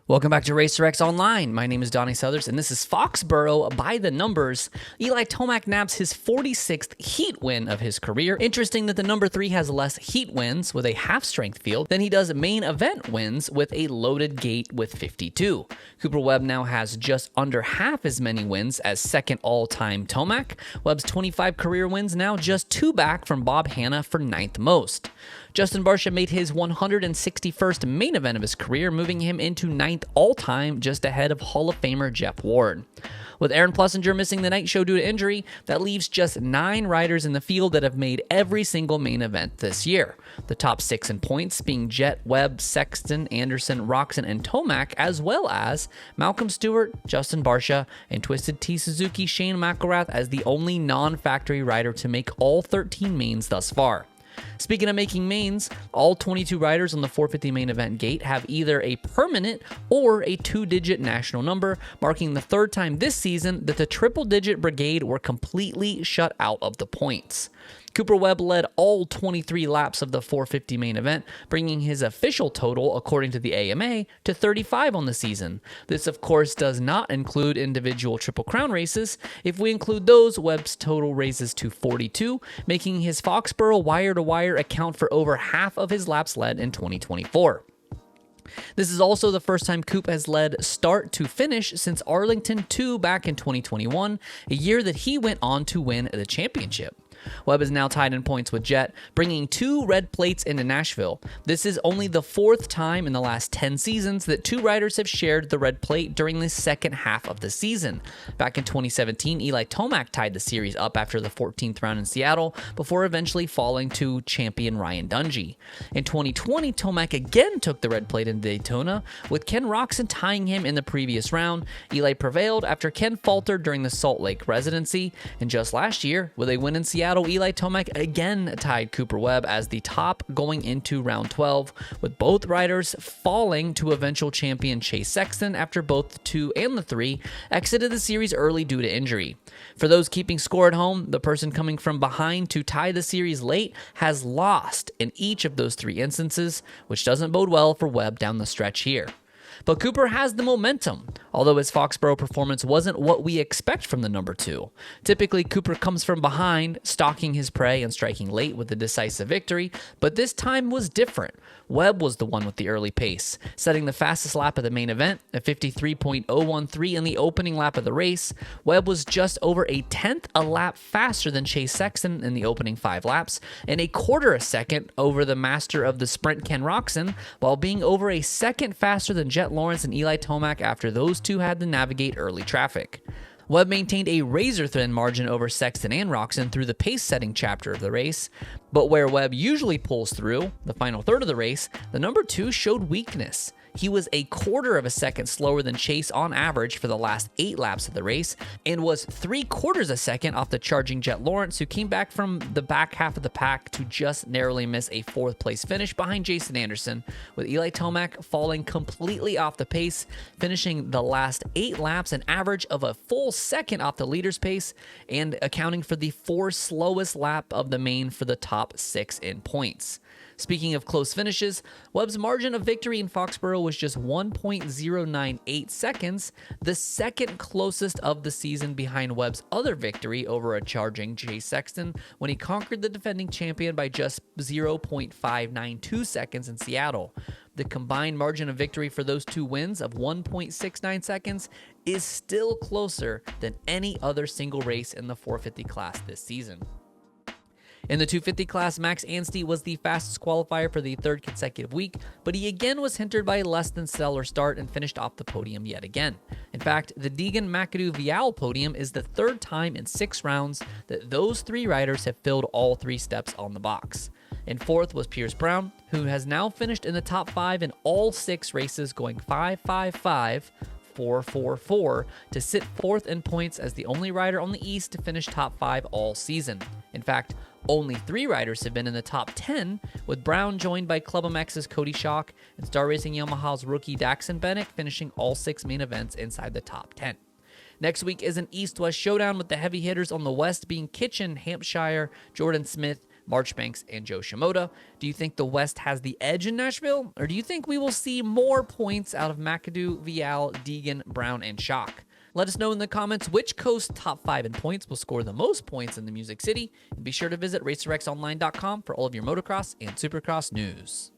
Welcome back to RacerX Online. My name is Donnie Southers, and this is Foxborough by the numbers. Eli Tomac nabbed his 46th heat win of his career. Interesting that the number 3 has less heat wins with a half-strength field than he does main event wins with a loaded gate with 52. Cooper Webb now has just under half as many wins as second all-time Tomac. Webb's 25 career wins now just 2 back from Bob Hanna for 9th most. Justin Barcia made his 161st main event of his career, moving him into 9th all-time, just ahead of Hall of Famer Jeff Ward. With Aaron Plessinger missing the night show due to injury, that leaves just 9 riders in the field that have made every single main event this year. The top 6 in points being Jett, Webb, Sexton, Anderson, Roczen, and Tomac, as well as Malcolm Stewart, Justin Barcia, and Twisted Tea Suzuki Shane McElrath as the only non-factory rider to make all 13 mains thus far. Speaking of making mains, all 22 riders on the 450 main event gate have either a permanent or a 2-digit national number, marking the 3rd time this season that the triple-digit brigade were completely shut out of the points. Cooper Webb led all 23 laps of the 450 main event, bringing his official total, according to the AMA, to 35 on the season. This, of course, does not include individual Triple Crown races. If we include those, Webb's total raises to 42, making his Foxborough wire-to-wire account for over half of his laps led in 2024. This is also the first time Coop has led start to finish since Arlington 2 back in 2021, a year that he went on to win the championship. Webb is now tied in points with Jett, bringing 2 red plates into Nashville. This is only the 4th time in the last 10 seasons that 2 riders have shared the red plate during the second half of the season. Back in 2017, Eli Tomac tied the series up after the 14th round in Seattle, before eventually falling to champion Ryan Dungey. In 2020, Tomac again took the red plate in Daytona, with Ken Roczen tying him in the previous round. Eli prevailed after Ken faltered during the Salt Lake residency, and just last year, with a win in Seattle, Eli Tomac again tied Cooper Webb as the top going into round 12, with both riders falling to eventual champion Chase Sexton after both the 2 and the 3 exited the series early due to injury. For those keeping score at home, the person coming from behind to tie the series late has lost in each of those 3 instances, which doesn't bode well for Webb down the stretch here. But Cooper has the momentum, although his Foxborough performance wasn't what we expect from the number 2. Typically, Cooper comes from behind, stalking his prey and striking late with a decisive victory, but this time was different. Webb was the one with the early pace, setting the fastest lap of the main event at 53.013 in the opening lap of the race. Webb was just over a 10th a lap faster than Chase Sexton in the opening 5 laps, and a quarter a second over the master of the sprint Ken Roczen, while being over a second faster than Jett Lawrence and Eli Tomac after those 2 had to navigate early traffic. Webb maintained a razor-thin margin over Sexton and Roczen through the pace-setting chapter of the race, but where Webb usually pulls through, the final third of the race, the number 2 showed weakness. He was a quarter of a second slower than Chase on average for the last 8 laps of the race, and was 3/4 a second off the charging Jett Lawrence, who came back from the back half of the pack to just narrowly miss a 4th place finish behind Jason Anderson, with Eli Tomac falling completely off the pace, finishing the last 8 laps an average of a full second off the leader's pace, and accounting for the 4 slowest lap of the main for the top 6 in points. Speaking of close finishes, Webb's margin of victory in Foxborough was just 1.098 seconds, the second closest of the season behind Webb's other victory over a charging Chase Sexton when he conquered the defending champion by just 0.592 seconds in Seattle. The combined margin of victory for those 2 wins of 1.69 seconds is still closer than any other single race in the 450 class this season. In the 250 class, Max Anstey was the fastest qualifier for the 3rd consecutive week, but he again was hindered by a less than stellar start and finished off the podium yet again. In fact, the Deegan McAdoo Vial podium is the 3rd time in 6 rounds that those 3 riders have filled all 3 steps on the box. In 4th was Pierce Brown, who has now finished in the top 5 in all 6 races, going 5-5-5, 4-4-4 to sit 4th in points as the only rider on the East to finish top 5 all season. In fact, only 3 riders have been in the top 10, with Brown joined by Club MX's Cody Schock and Star Racing Yamaha's rookie Daxon Bennett finishing all 6 main events inside the top 10. Next week is an East-West showdown with the heavy hitters on the West being Kitchen, Hampshire, Jordan Smith, Marchbanks, and Joe Shimoda. Do you think the West has the edge in Nashville, or do you think we will see more points out of McAdoo, Vial, Deegan, Brown, and Schock? Let us know in the comments which coast top 5 in points will score the most points in the Music City, and be sure to visit racerxonline.com for all of your motocross and supercross news.